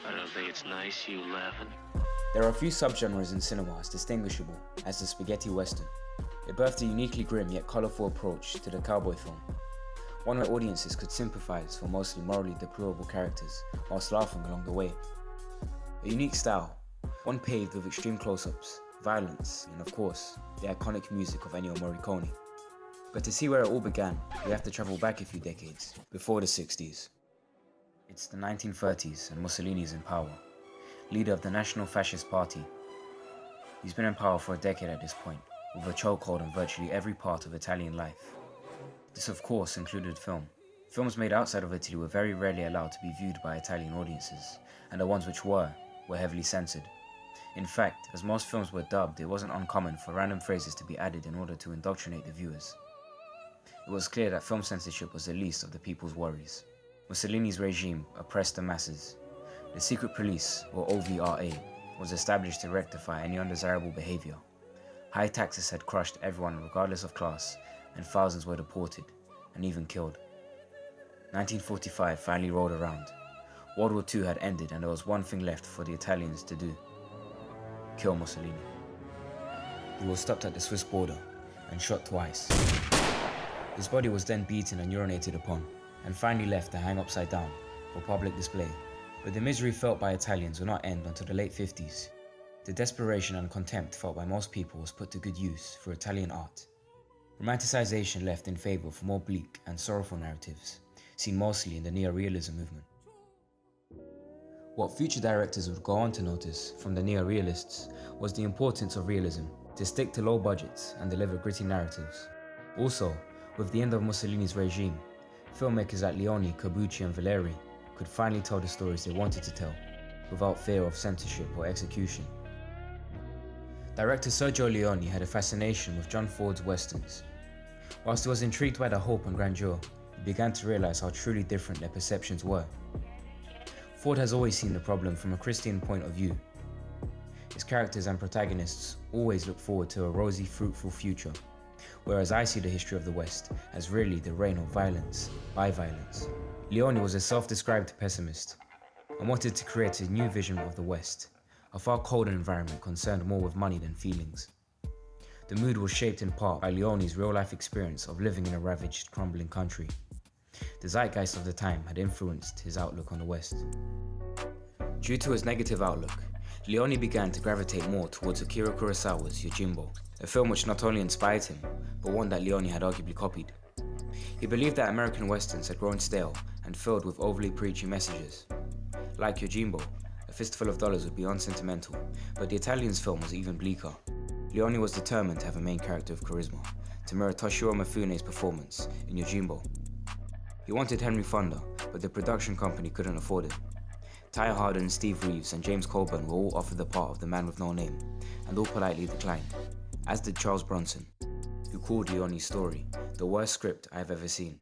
I don't think it's nice you laughing. There are a few subgenres in cinema as distinguishable as the spaghetti western. It birthed a uniquely grim yet colourful approach to the cowboy film, one where audiences could sympathise for mostly morally deplorable characters whilst laughing along the way. A unique style, one paved with extreme close-ups, violence, and of course, the iconic music of Ennio Morricone. But to see where it all began, we have to travel back a few decades, before the 60s. It's the 1930s and Mussolini's in power, leader of the National Fascist Party. He's been in power for a decade at this point, with a chokehold on virtually every part of Italian life. This of course included film. Films made outside of Italy were very rarely allowed to be viewed by Italian audiences, and the ones which were heavily censored. In fact, as most films were dubbed, it wasn't uncommon for random phrases to be added in order to indoctrinate the viewers. It was clear that film censorship was the least of the people's worries. Mussolini's regime oppressed the masses. The secret police, or OVRA, was established to rectify any undesirable behavior. High taxes had crushed everyone regardless of class, and thousands were deported, and even killed. 1945 finally rolled around. World War II had ended and there was one thing left for the Italians to do: kill Mussolini. He was stopped at the Swiss border and shot twice. His body was then beaten and urinated upon, and finally left to hang upside down for public display. But the misery felt by Italians would not end until the late 50s. The desperation and contempt felt by most people was put to good use for Italian art. Romanticization left in favour for more bleak and sorrowful narratives, seen mostly in the neorealism movement. What future directors would go on to notice from the neorealists was the importance of realism, to stick to low budgets and deliver gritty narratives. Also, with the end of Mussolini's regime, filmmakers like Leone, Corbucci and Valeri could finally tell the stories they wanted to tell, without fear of censorship or execution. Director Sergio Leone had a fascination with John Ford's westerns. Whilst he was intrigued by the hope and grandeur, he began to realize how truly different their perceptions were. Ford has always seen the problem from a Christian point of view. His characters and protagonists always look forward to a rosy, fruitful future, whereas I see the history of the West as really the reign of violence by violence. Leone was a self-described pessimist and wanted to create a new vision of the West, a far colder environment concerned more with money than feelings. The mood was shaped in part by Leone's real-life experience of living in a ravaged, crumbling country. The zeitgeist of the time had influenced his outlook on the West. Due to his negative outlook, Leone began to gravitate more towards Akira Kurosawa's Yojimbo, a film which not only inspired him, but one that Leone had arguably copied. He believed that American westerns had grown stale and filled with overly preachy messages. Like Yojimbo, A Fistful of Dollars would be unsentimental, but the Italian's film was even bleaker. Leone was determined to have a main character of charisma, to mirror Toshiro Mifune's performance in Yojimbo. He wanted Henry Fonda, but the production company couldn't afford it. Ty Hardin, Steve Reeves and James Coburn were all offered the part of the man with no name, and all politely declined, as did Charles Bronson, who called Leone's story the worst script I have ever seen.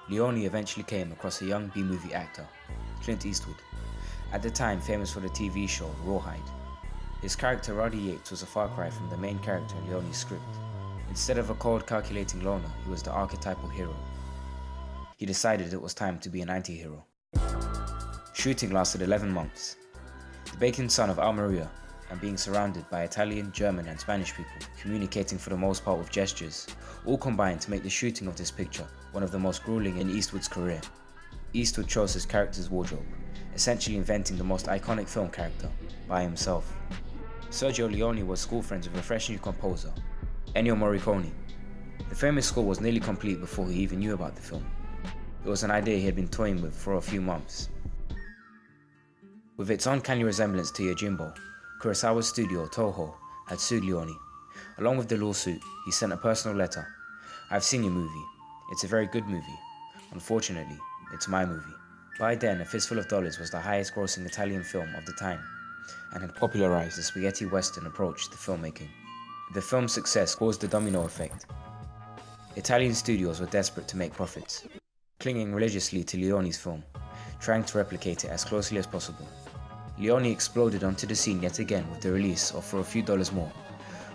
Leone eventually came across a young B-movie actor, Clint Eastwood, at the time famous for the TV show Rawhide. His character Roddy Yates was a far cry from the main character in Leone's script. Instead of a cold, calculating loner, he was the archetypal hero. He decided it was time to be an anti-hero. Shooting lasted 11 months. The bacon son of Almeria and being surrounded by Italian, German and Spanish people, communicating for the most part with gestures, all combined to make the shooting of this picture one of the most grueling in Eastwood's career. Eastwood chose his character's wardrobe, essentially inventing the most iconic film character by himself. Sergio Leone was school friends with a fresh new composer, Ennio Morricone. The famous score was nearly complete before he even knew about the film. It was an idea he had been toying with for a few months. With its uncanny resemblance to Yojimbo, Kurosawa's studio, Toho, had sued Leone. Along with the lawsuit, he sent a personal letter. "I've seen your movie. It's a very good movie. Unfortunately, it's my movie." By then, A Fistful of Dollars was the highest grossing Italian film of the time, and had popularized the spaghetti western approach to filmmaking. The film's success caused a domino effect. Italian studios were desperate to make profits, clinging religiously to Leone's film, trying to replicate it as closely as possible. Leone exploded onto the scene yet again with the release of For a Few Dollars More.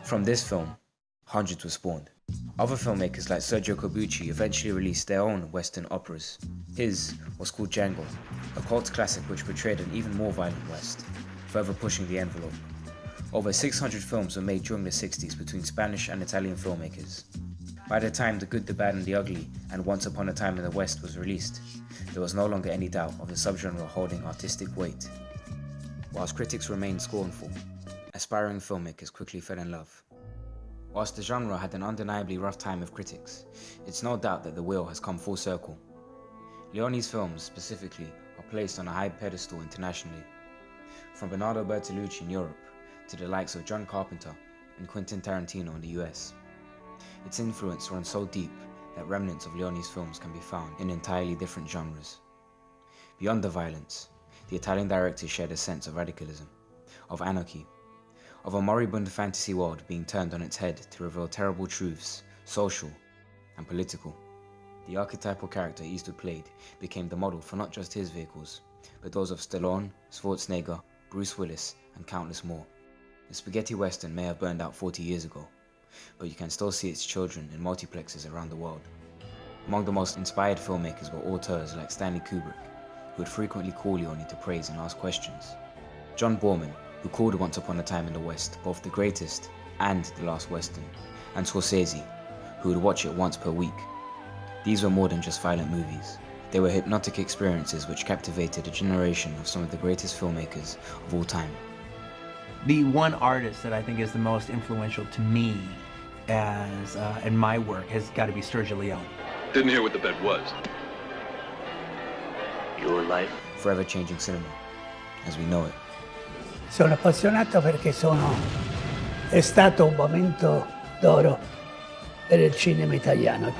From this film, hundreds were spawned. Other filmmakers like Sergio Corbucci eventually released their own Western operas. His was called Django, a cult classic which portrayed an even more violent West, further pushing the envelope. Over 600 films were made during the 60s between Spanish and Italian filmmakers. By the time The Good, the Bad and the Ugly and Once Upon a Time in the West was released, there was no longer any doubt of the subgenre holding artistic weight. Whilst critics remained scornful, aspiring filmmakers quickly fell in love. Whilst the genre had an undeniably rough time with critics, it's no doubt that the wheel has come full circle. Leone's films, specifically, are placed on a high pedestal internationally. From Bernardo Bertolucci in Europe, to the likes of John Carpenter and Quentin Tarantino in the US. Its influence runs so deep that remnants of Leone's films can be found in entirely different genres. Beyond the violence, the Italian director shared a sense of radicalism, of anarchy, of a moribund fantasy world being turned on its head to reveal terrible truths, social and political. The archetypal character Eastwood played became the model for not just his vehicles, but those of Stallone, Schwarzenegger, Bruce Willis, and countless more. The spaghetti western may have burned out 40 years ago, but you can still see its children in multiplexes around the world. Among the most inspired filmmakers were auteurs like Stanley Kubrick, who would frequently call Leone to praise and ask questions. John Borman, who called Once Upon a Time in the West both the greatest and the last western, and Scorsese, who would watch it once per week. These were more than just violent movies. They were hypnotic experiences which captivated a generation of some of the greatest filmmakers of all time. The one artist that I think is the most influential to me as in my work has got to be Sergio Leone. Didn't hear what the bet was. Your life. Forever changing cinema, as we know it. Sono appassionato perché è stato un momento d'oro per il cinema italiano.